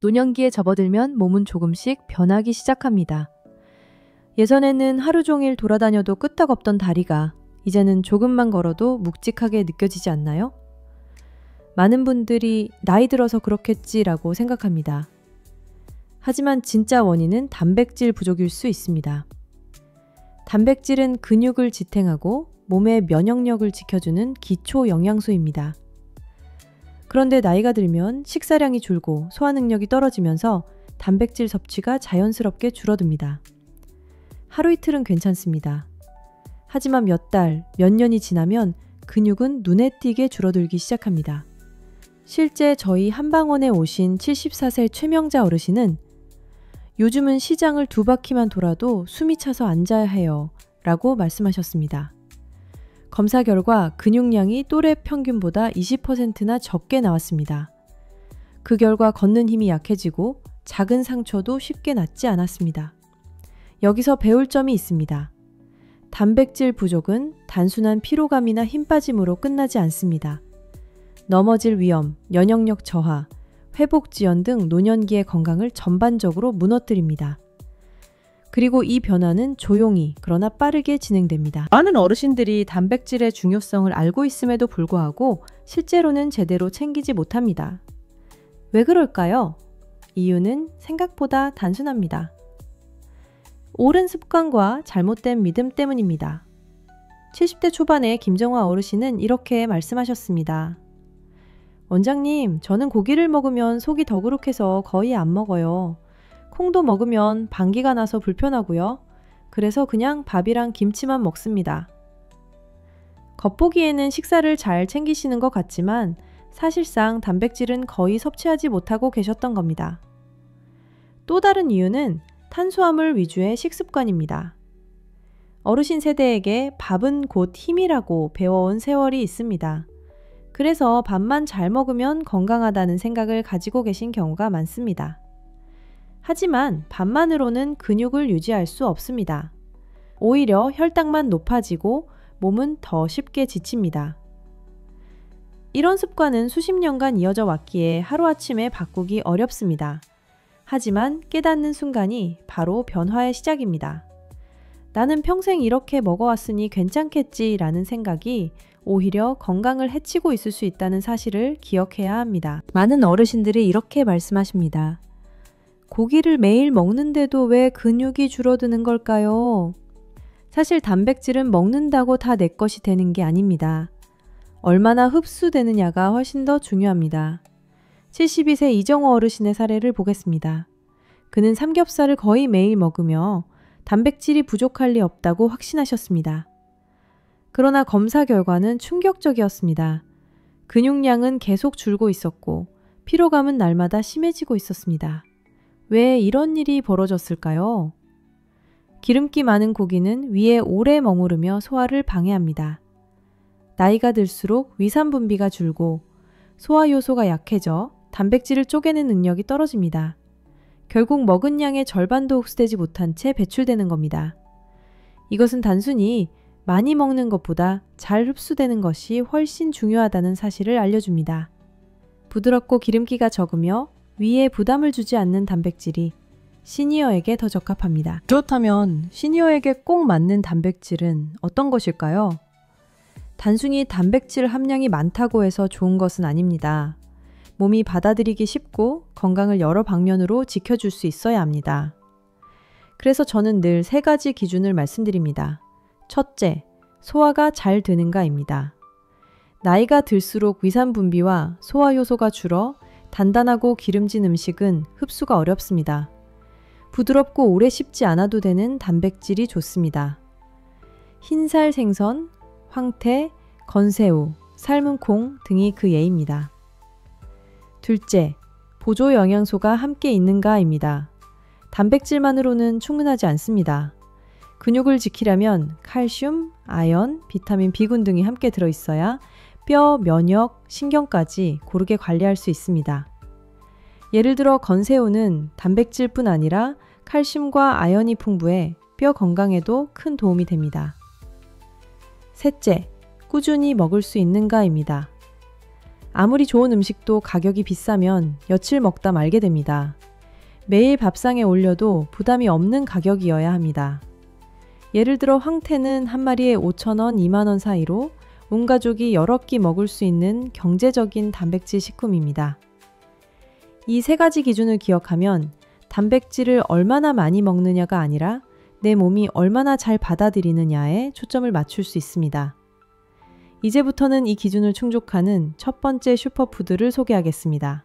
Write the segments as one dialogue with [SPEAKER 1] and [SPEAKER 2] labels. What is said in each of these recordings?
[SPEAKER 1] 노년기에 접어들면 몸은 조금씩 변하기 시작합니다. 예전에는 하루 종일 돌아다녀도 끄떡없던 다리가 이제는 조금만 걸어도 묵직하게 느껴지지 않나요? 많은 분들이 나이 들어서 그렇겠지라고 생각합니다. 하지만 진짜 원인은 단백질 부족일 수 있습니다. 단백질은 근육을 지탱하고 몸의 면역력을 지켜주는 기초 영양소입니다. 그런데 나이가 들면 식사량이 줄고 소화 능력이 떨어지면서 단백질 섭취가 자연스럽게 줄어듭니다. 하루 이틀은 괜찮습니다. 하지만 몇 달, 몇 년이 지나면 근육은 눈에 띄게 줄어들기 시작합니다. 실제 저희 한방원에 오신 74세 최명자 어르신은 요즘은 시장을 2바퀴만 돌아도 숨이 차서 앉아야 해요 라고 말씀하셨습니다. 검사 결과 근육량이 또래 평균보다 20%나 적게 나왔습니다. 그 결과 걷는 힘이 약해지고 작은 상처도 쉽게 낫지 않았습니다. 여기서 배울 점이 있습니다. 단백질 부족은 단순한 피로감이나 힘 빠짐으로 끝나지 않습니다. 넘어질 위험, 면역력 저하, 회복 지연 등 노년기의 건강을 전반적으로 무너뜨립니다. 그리고 이 변화는 조용히 그러나 빠르게 진행됩니다. 많은 어르신들이 단백질의 중요성을 알고 있음에도 불구하고 실제로는 제대로 챙기지 못합니다. 왜 그럴까요? 이유는 생각보다 단순합니다. 옳은 습관과 잘못된 믿음 때문입니다. 70대 초반의 김정화 어르신은 이렇게 말씀하셨습니다. 원장님, 저는 고기를 먹으면 속이 더부룩해서 거의 안 먹어요. 콩도 먹으면 방귀가 나서 불편하고요. 그래서 그냥 밥이랑 김치만 먹습니다. 겉보기에는 식사를 잘 챙기시는 것 같지만 사실상 단백질은 거의 섭취하지 못하고 계셨던 겁니다. 또 다른 이유는 탄수화물 위주의 식습관입니다. 어르신 세대에게 밥은 곧 힘이라고 배워온 세월이 있습니다. 그래서 밥만 잘 먹으면 건강하다는 생각을 가지고 계신 경우가 많습니다. 하지만 밥만으로는 근육을 유지할 수 없습니다. 오히려 혈당만 높아지고 몸은 더 쉽게 지칩니다. 이런 습관은 수십 년간 이어져 왔기에 하루아침에 바꾸기 어렵습니다. 하지만 깨닫는 순간이 바로 변화의 시작입니다. 나는 평생 이렇게 먹어왔으니 괜찮겠지라는 생각이 오히려 건강을 해치고 있을 수 있다는 사실을 기억해야 합니다. 많은 어르신들이 이렇게 말씀하십니다. 고기를 매일 먹는데도 왜 근육이 줄어드는 걸까요? 사실 단백질은 먹는다고 다 내 것이 되는 게 아닙니다. 얼마나 흡수되느냐가 훨씬 더 중요합니다. 72세 이정호 어르신의 사례를 보겠습니다. 그는 삼겹살을 거의 매일 먹으며 단백질이 부족할 리 없다고 확신하셨습니다. 그러나 검사 결과는 충격적이었습니다. 근육량은 계속 줄고 있었고 피로감은 날마다 심해지고 있었습니다. 왜 이런 일이 벌어졌을까요? 기름기 많은 고기는 위에 오래 머무르며 소화를 방해합니다. 나이가 들수록 위산 분비가 줄고 소화 요소가 약해져 단백질을 쪼개는 능력이 떨어집니다. 결국 먹은 양의 절반도 흡수되지 못한 채 배출되는 겁니다. 이것은 단순히 많이 먹는 것보다 잘 흡수되는 것이 훨씬 중요하다는 사실을 알려줍니다. 부드럽고 기름기가 적으며 위에 부담을 주지 않는 단백질이 시니어에게 더 적합합니다. 그렇다면 시니어에게 꼭 맞는 단백질은 어떤 것일까요? 단순히 단백질 함량이 많다고 해서 좋은 것은 아닙니다. 몸이 받아들이기 쉽고 건강을 여러 방면으로 지켜줄 수 있어야 합니다. 그래서 저는 늘 3가지 기준을 말씀드립니다. 첫째, 소화가 잘 되는가입니다. 나이가 들수록 위산 분비와 소화 요소가 줄어 단단하고 기름진 음식은 흡수가 어렵습니다. 부드럽고 오래 씹지 않아도 되는 단백질이 좋습니다. 흰살 생선, 황태, 건새우, 삶은 콩 등이 그 예입니다. 둘째, 보조 영양소가 함께 있는가입니다. 단백질만으로는 충분하지 않습니다. 근육을 지키려면 칼슘, 아연, 비타민 B군 등이 함께 들어있어야 뼈, 면역, 신경까지 고르게 관리할 수 있습니다. 예를 들어 건새우는 단백질뿐 아니라 칼슘과 아연이 풍부해 뼈 건강에도 큰 도움이 됩니다. 셋째, 꾸준히 먹을 수 있는가입니다. 아무리 좋은 음식도 가격이 비싸면 며칠 먹다 말게 됩니다. 매일 밥상에 올려도 부담이 없는 가격이어야 합니다. 예를 들어 황태는 한 마리에 5,000원, 2만 원 사이로 온 가족이 여러 끼 먹을 수 있는 경제적인 단백질 식품입니다. 이 세 가지 기준을 기억하면 단백질을 얼마나 많이 먹느냐가 아니라 내 몸이 얼마나 잘 받아들이느냐에 초점을 맞출 수 있습니다. 이제부터는 이 기준을 충족하는 첫 번째 슈퍼푸드를 소개하겠습니다.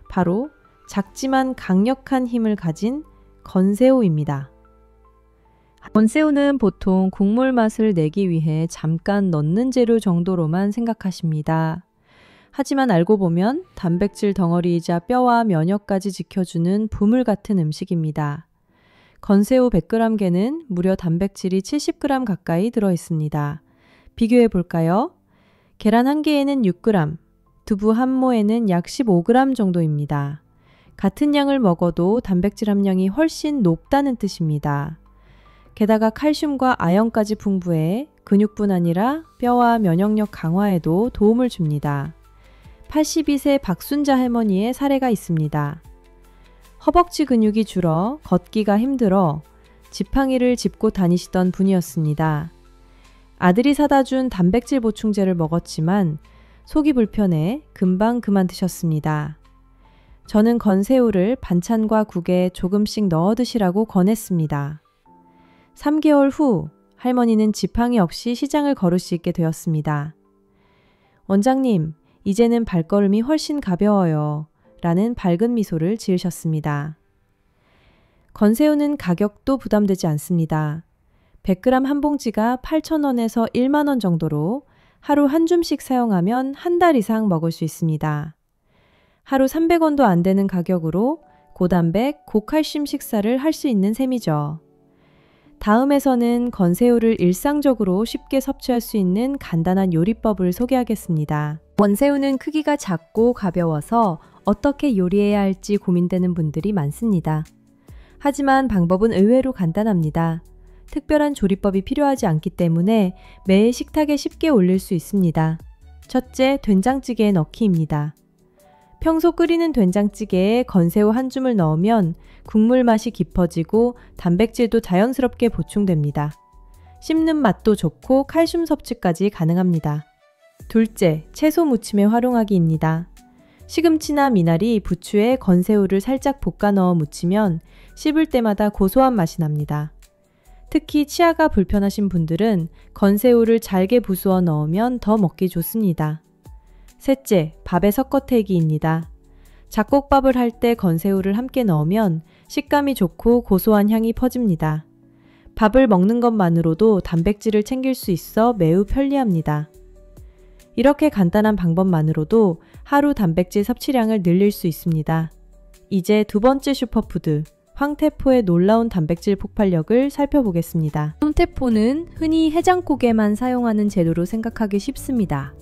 [SPEAKER 1] 바로 작지만 강력한 힘을 가진 건새우입니다. 건새우는 보통 국물 맛을 내기 위해 잠깐 넣는 재료 정도로만 생각하십니다. 하지만 알고 보면 단백질 덩어리이자 뼈와 면역까지 지켜주는 보물 같은 음식입니다. 건새우 100g계는 무려 단백질이 70g 가까이 들어있습니다. 비교해 볼까요? 계란 1개에는 6g, 두부 한 모에는 약 15g 정도입니다. 같은 양을 먹어도 단백질 함량이 훨씬 높다는 뜻입니다. 게다가 칼슘과 아연까지 풍부해 근육뿐 아니라 뼈와 면역력 강화에도 도움을 줍니다. 82세 박순자 할머니의 사례가 있습니다. 허벅지 근육이 줄어 걷기가 힘들어 지팡이를 짚고 다니시던 분이었습니다. 아들이 사다 준 단백질 보충제를 먹었지만 속이 불편해 금방 그만두셨습니다. 저는 건새우를 반찬과 국에 조금씩 넣어 드시라고 권했습니다. 3개월 후 할머니는 지팡이 없이 시장을 걸을 수 있게 되었습니다. 원장님, 이제는 발걸음이 훨씬 가벼워요. 라는 밝은 미소를 지으셨습니다. 건새우는 가격도 부담되지 않습니다. 100g 한 봉지가 8,000원에서 1만 원 정도로 하루 한 줌씩 사용하면 한 달 이상 먹을 수 있습니다. 하루 300원도 안 되는 가격으로 고단백, 고칼슘 식사를 할 수 있는 셈이죠. 다음에서는 건새우를 일상적으로 쉽게 섭취할 수 있는 간단한 요리법을 소개하겠습니다. 건새우는 크기가 작고 가벼워서 어떻게 요리해야 할지 고민되는 분들이 많습니다. 하지만 방법은 의외로 간단합니다. 특별한 조리법이 필요하지 않기 때문에 매일 식탁에 쉽게 올릴 수 있습니다. 첫째, 된장찌개에 넣기입니다. 평소 끓이는 된장찌개에 건새우 한 줌을 넣으면 국물 맛이 깊어지고 단백질도 자연스럽게 보충됩니다. 씹는 맛도 좋고 칼슘 섭취까지 가능합니다. 둘째, 채소 무침에 활용하기입니다. 시금치나 미나리, 부추에 건새우를 살짝 볶아 넣어 무치면 씹을 때마다 고소한 맛이 납니다. 특히 치아가 불편하신 분들은 건새우를 잘게 부수어 넣으면 더 먹기 좋습니다. 셋째, 밥에 섞어태기입니다. 잡곡밥을 할 때 건새우를 함께 넣으면 식감이 좋고 고소한 향이 퍼집니다. 밥을 먹는 것만으로도 단백질을 챙길 수 있어 매우 편리합니다. 이렇게 간단한 방법만으로도 하루 단백질 섭취량을 늘릴 수 있습니다. 이제 두 번째 슈퍼푸드, 황태포의 놀라운 단백질 폭발력을 살펴보겠습니다. 황태포는 흔히 해장국에만 사용하는 재료로 생각하기 쉽습니다.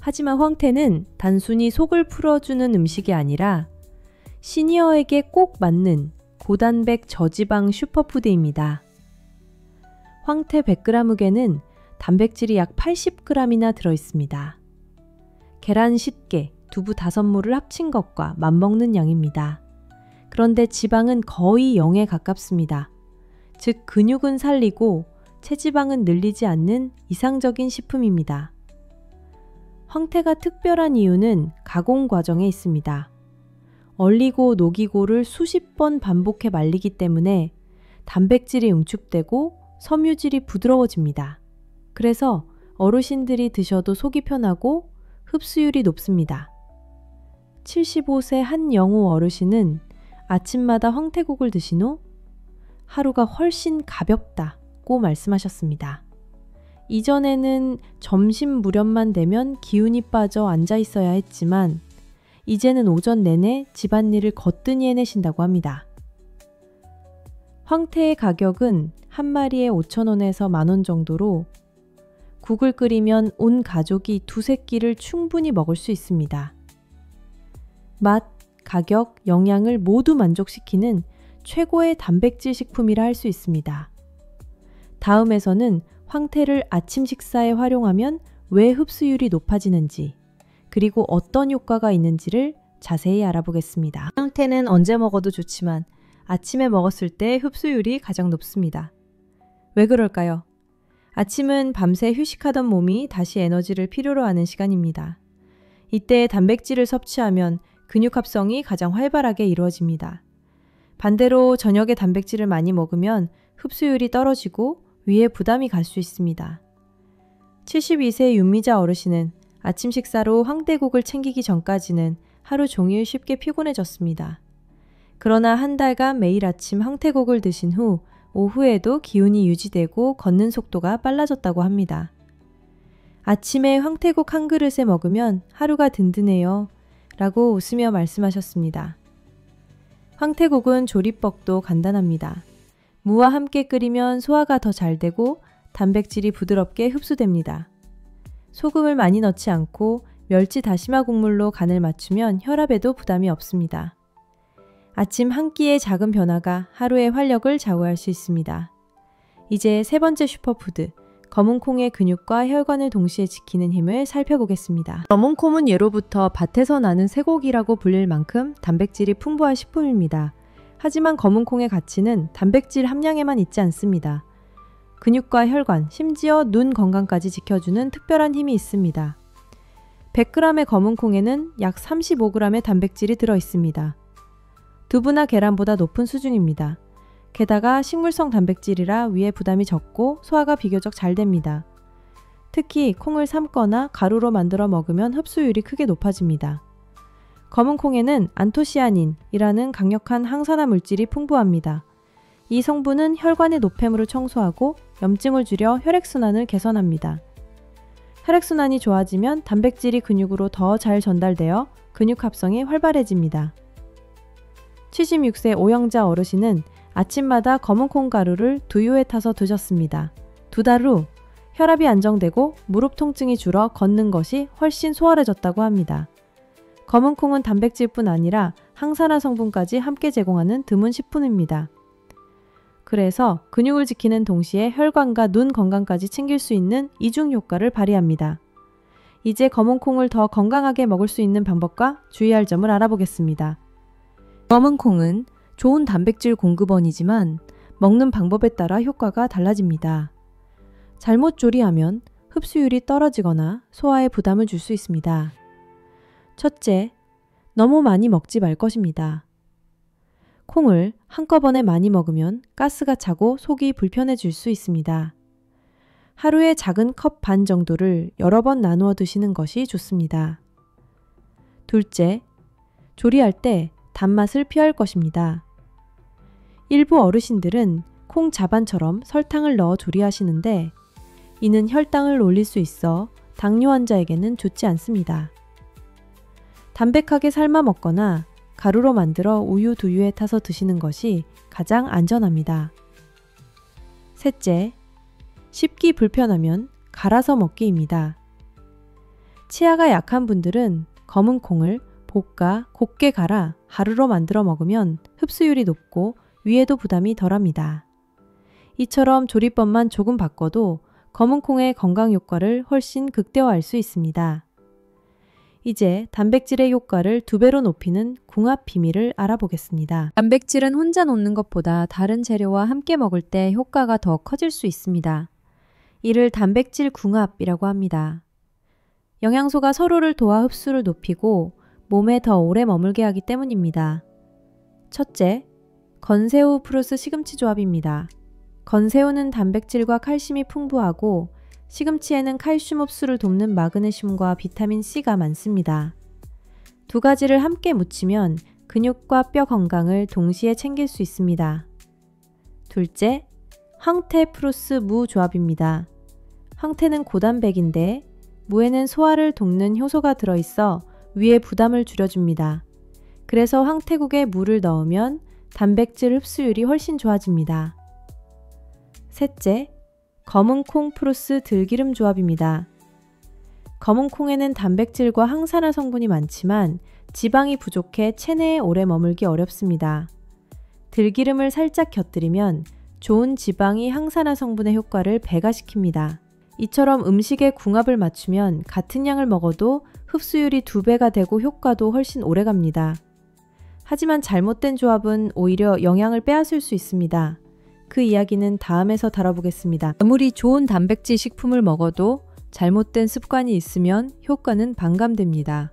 [SPEAKER 1] 하지만 황태는 단순히 속을 풀어주는 음식이 아니라 시니어에게 꼭 맞는 고단백 저지방 슈퍼푸드입니다. 황태 100g에는 단백질이 약 80g이나 들어있습니다. 계란 10개, 두부 5무를 합친 것과 맞먹는 양입니다. 그런데 지방은 거의 0에 가깝습니다. 즉 근육은 살리고 체지방은 늘리지 않는 이상적인 식품입니다. 황태가 특별한 이유는 가공 과정에 있습니다. 얼리고 녹이고를 수십 번 반복해 말리기 때문에 단백질이 응축되고 섬유질이 부드러워집니다. 그래서 어르신들이 드셔도 속이 편하고 흡수율이 높습니다. 75세 한 영호 어르신은 아침마다 황태국을 드신 후 하루가 훨씬 가볍다고 말씀하셨습니다. 이전에는 점심 무렵만 되면 기운이 빠져 앉아 있어야 했지만 이제는 오전 내내 집안일을 거뜬히 해내신다고 합니다. 황태의 가격은 한 마리에 5,000원에서 만원 정도로 국을 끓이면 온 가족이 두세 끼를 충분히 먹을 수 있습니다. 맛, 가격, 영양을 모두 만족시키는 최고의 단백질 식품이라 할 수 있습니다. 다음에서는 황태를 아침 식사에 활용하면 왜 흡수율이 높아지는지, 그리고 어떤 효과가 있는지를 자세히 알아보겠습니다. 황태는 언제 먹어도 좋지만 아침에 먹었을 때 흡수율이 가장 높습니다. 왜 그럴까요? 아침은 밤새 휴식하던 몸이 다시 에너지를 필요로 하는 시간입니다. 이때 단백질을 섭취하면 근육 합성이 가장 활발하게 이루어집니다. 반대로 저녁에 단백질을 많이 먹으면 흡수율이 떨어지고 위에 부담이 갈 수 있습니다. 72세 윤미자 어르신은 아침 식사로 황태국을 챙기기 전까지는 하루 종일 쉽게 피곤해졌습니다. 그러나 한 달간 매일 아침 황태국을 드신 후 오후에도 기운이 유지되고 걷는 속도가 빨라졌다고 합니다. 아침에 황태국 한 그릇에 먹으면 하루가 든든해요 라고 웃으며 말씀하셨습니다. 황태국은 조리법도 간단합니다. 무와 함께 끓이면 소화가 더 잘 되고 단백질이 부드럽게 흡수됩니다. 소금을 많이 넣지 않고 멸치 다시마 국물로 간을 맞추면 혈압에도 부담이 없습니다. 아침 한 끼의 작은 변화가 하루의 활력을 좌우할 수 있습니다. 이제 세 번째 슈퍼푸드, 검은 콩의 근육과 혈관을 동시에 지키는 힘을 살펴보겠습니다. 검은 콩은 예로부터 밭에서 나는 쇠고기라고 불릴 만큼 단백질이 풍부한 식품입니다. 하지만 검은 콩의 가치는 단백질 함량에만 있지 않습니다. 근육과 혈관, 심지어 눈 건강까지 지켜주는 특별한 힘이 있습니다. 100g의 검은 콩에는 약 35g의 단백질이 들어있습니다. 두부나 계란보다 높은 수준입니다. 게다가 식물성 단백질이라 위에 부담이 적고 소화가 비교적 잘 됩니다. 특히 콩을 삶거나 가루로 만들어 먹으면 흡수율이 크게 높아집니다. 검은 콩에는 안토시아닌이라는 강력한 항산화 물질이 풍부합니다. 이 성분은 혈관의 노폐물을 청소하고 염증을 줄여 혈액순환을 개선합니다. 혈액순환이 좋아지면 단백질이 근육으로 더 잘 전달되어 근육 합성이 활발해집니다. 76세 오영자 어르신은 아침마다 검은 콩 가루를 두유에 타서 드셨습니다. 2달 후 혈압이 안정되고 무릎 통증이 줄어 걷는 것이 훨씬 수월해졌다고 합니다. 검은 콩은 단백질뿐 아니라 항산화 성분까지 함께 제공하는 드문 식품입니다. 그래서 근육을 지키는 동시에 혈관과 눈 건강까지 챙길 수 있는 이중 효과를 발휘합니다. 이제 검은 콩을 더 건강하게 먹을 수 있는 방법과 주의할 점을 알아보겠습니다. 검은 콩은 좋은 단백질 공급원이지만 먹는 방법에 따라 효과가 달라집니다. 잘못 조리하면 흡수율이 떨어지거나 소화에 부담을 줄 수 있습니다. 첫째, 너무 많이 먹지 말 것입니다. 콩을 한꺼번에 많이 먹으면 가스가 차고 속이 불편해질 수 있습니다. 하루에 작은 컵 반 정도를 여러 번 나누어 드시는 것이 좋습니다. 둘째, 조리할 때 단맛을 피할 것입니다. 일부 어르신들은 콩 자반처럼 설탕을 넣어 조리하시는데 이는 혈당을 올릴 수 있어 당뇨 환자에게는 좋지 않습니다. 담백하게 삶아 먹거나 가루로 만들어 우유, 두유에 타서 드시는 것이 가장 안전합니다. 셋째, 씹기 불편하면 갈아서 먹기입니다. 치아가 약한 분들은 검은 콩을 볶아 곱게 갈아 가루로 만들어 먹으면 흡수율이 높고 위에도 부담이 덜합니다. 이처럼 조리법만 조금 바꿔도 검은 콩의 건강 효과를 훨씬 극대화할 수 있습니다. 이제 단백질의 효과를 2배로 높이는 궁합 비밀을 알아보겠습니다. 단백질은 혼자 놓는 것보다 다른 재료와 함께 먹을 때 효과가 더 커질 수 있습니다. 이를 단백질 궁합이라고 합니다. 영양소가 서로를 도와 흡수를 높이고 몸에 더 오래 머물게 하기 때문입니다. 첫째, 건새우 플러스 시금치 조합입니다. 건새우는 단백질과 칼슘이 풍부하고 시금치에는 칼슘 흡수를 돕는 마그네슘과 비타민 C가 많습니다. 두 가지를 함께 무치면 근육과 뼈 건강을 동시에 챙길 수 있습니다. 둘째, 황태 플러스 무 조합입니다. 황태는 고단백인데 무에는 소화를 돕는 효소가 들어있어 위에 부담을 줄여줍니다. 그래서 황태국에 무를 넣으면 단백질 흡수율이 훨씬 좋아집니다. 셋째, 검은 콩 플러스 들기름 조합입니다. 검은 콩에는 단백질과 항산화 성분이 많지만 지방이 부족해 체내에 오래 머물기 어렵습니다. 들기름을 살짝 곁들이면 좋은 지방이 항산화 성분의 효과를 배가시킵니다. 이처럼 음식의 궁합을 맞추면 같은 양을 먹어도 흡수율이 2배가 되고 효과도 훨씬 오래 갑니다. 하지만 잘못된 조합은 오히려 영양을 빼앗을 수 있습니다. 그 이야기는 다음에서 다뤄보겠습니다. 아무리 좋은 단백질 식품을 먹어도 잘못된 습관이 있으면 효과는 반감됩니다.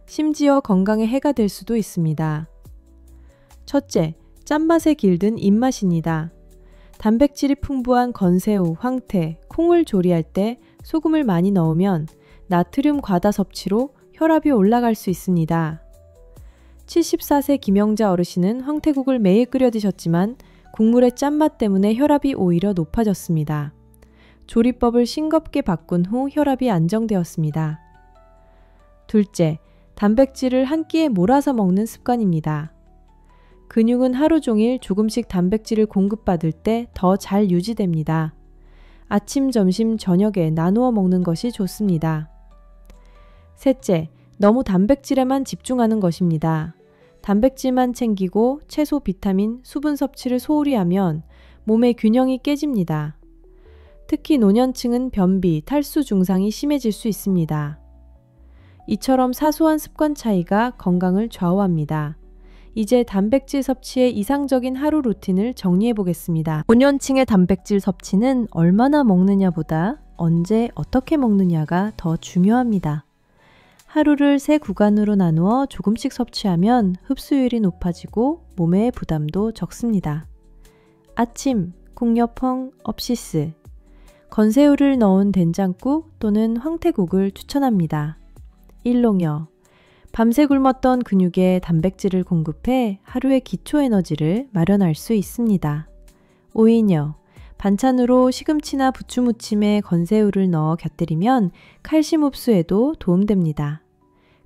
[SPEAKER 1] 심지어 건강에 해가 될 수도 있습니다. 첫째, 짠맛에 길든 입맛입니다. 단백질이 풍부한 건새우, 황태, 콩을 조리할 때 소금을 많이 넣으면 나트륨 과다 섭취로 혈압이 올라갈 수 있습니다. 74세 김영자 어르신은 황태국을 매일 끓여 드셨지만 국물의 짠맛 때문에 혈압이 오히려 높아졌습니다. 조리법을 싱겁게 바꾼 후 혈압이 안정되었습니다. 둘째, 단백질을 한 끼에 몰아서 먹는 습관입니다. 근육은 하루 종일 조금씩 단백질을 공급받을 때 더 잘 유지됩니다. 아침, 점심, 저녁에 나누어 먹는 것이 좋습니다. 셋째, 너무 단백질에만 집중하는 것입니다. 단백질만 챙기고 채소, 비타민, 수분 섭취를 소홀히 하면 몸의 균형이 깨집니다. 특히 노년층은 변비, 탈수 증상이 심해질 수 있습니다. 이처럼 사소한 습관 차이가 건강을 좌우합니다. 이제 단백질 섭취의 이상적인 하루 루틴을 정리해 보겠습니다. 노년층의 단백질 섭취는 얼마나 먹느냐보다 언제 어떻게 먹느냐가 더 중요합니다. 하루를 3구간으로 나누어 조금씩 섭취하면 흡수율이 높아지고 몸의 부담도 적습니다. 아침, 콩여펑, 업시스, 건새우를 넣은 된장국 또는 황태국을 추천합니다. 일롱여, 밤새 굶었던 근육에 단백질을 공급해 하루의 기초 에너지를 마련할 수 있습니다. 오이녀, 반찬으로 시금치나 부추무침에 건새우를 넣어 곁들이면 칼슘 흡수에도 도움됩니다.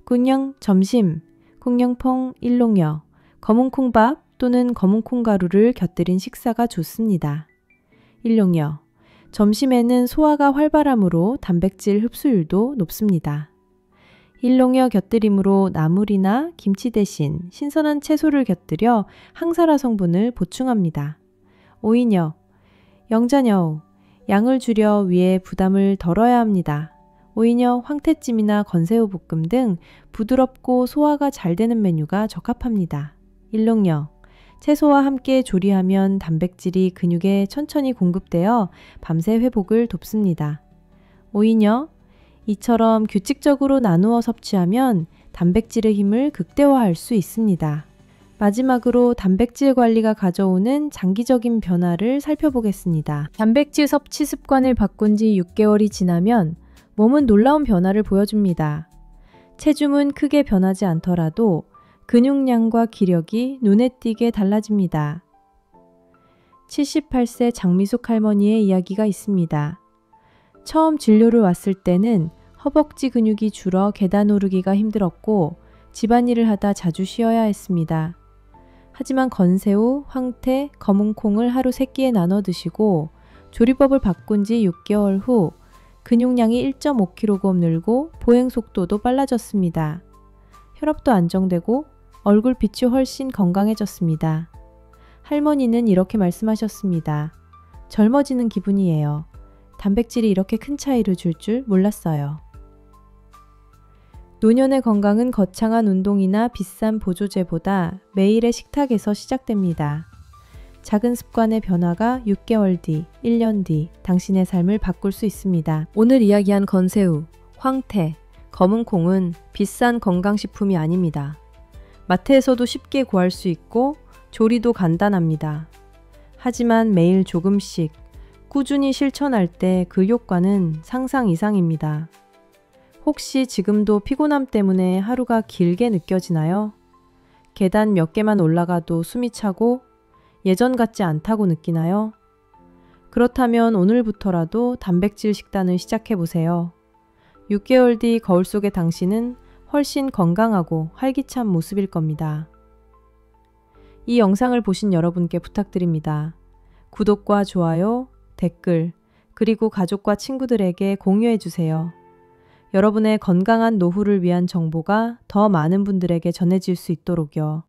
[SPEAKER 1] 꾼영 점심, 콩영펑 일롱여, 검은콩밥 또는 검은콩가루를 곁들인 식사가 좋습니다. 일롱여, 점심에는 소화가 활발하므로 단백질 흡수율도 높습니다. 일롱여 곁들임으로 나물이나 김치 대신 신선한 채소를 곁들여 항산화 성분을 보충합니다. 오이녀, 영자녀, 양을 줄여 위에 부담을 덜어야 합니다. 오이녀 황태찜이나 건새우 볶음 등 부드럽고 소화가 잘 되는 메뉴가 적합합니다. 일롱여, 채소와 함께 조리하면 단백질이 근육에 천천히 공급되어 밤새 회복을 돕습니다. 오이녀, 이처럼 규칙적으로 나누어 섭취하면 단백질의 힘을 극대화할 수 있습니다. 마지막으로 단백질 관리가 가져오는 장기적인 변화를 살펴보겠습니다. 단백질 섭취 습관을 바꾼 지 6개월이 지나면 몸은 놀라운 변화를 보여줍니다. 체중은 크게 변하지 않더라도 근육량과 기력이 눈에 띄게 달라집니다. 78세 장미숙 할머니의 이야기가 있습니다. 처음 진료를 왔을 때는 허벅지 근육이 줄어 계단 오르기가 힘들었고 집안일을 하다 자주 쉬어야 했습니다. 하지만 건새우, 황태, 검은콩을 하루 3끼에 나눠 드시고 조리법을 바꾼 지 6개월 후 근육량이 1.5kg 늘고 보행 속도도 빨라졌습니다. 혈압도 안정되고 얼굴빛이 훨씬 건강해졌습니다. 할머니는 이렇게 말씀하셨습니다. 젊어지는 기분이에요. 단백질이 이렇게 큰 차이를 줄 줄 몰랐어요. 노년의 건강은 거창한 운동이나 비싼 보조제보다 매일의 식탁에서 시작됩니다. 작은 습관의 변화가 6개월 뒤, 1년 뒤 당신의 삶을 바꿀 수 있습니다. 오늘 이야기한 건새우, 황태, 검은콩은 비싼 건강식품이 아닙니다. 마트에서도 쉽게 구할 수 있고 조리도 간단합니다. 하지만 매일 조금씩 꾸준히 실천할 때 그 효과는 상상 이상입니다. 혹시 지금도 피곤함 때문에 하루가 길게 느껴지나요? 계단 몇 개만 올라가도 숨이 차고 예전 같지 않다고 느끼나요? 그렇다면 오늘부터라도 단백질 식단을 시작해보세요. 6개월 뒤 거울 속의 당신은 훨씬 건강하고 활기찬 모습일 겁니다. 이 영상을 보신 여러분께 부탁드립니다. 구독과 좋아요, 댓글, 그리고 가족과 친구들에게 공유해주세요. 여러분의 건강한 노후를 위한 정보가 더 많은 분들에게 전해질 수 있도록요.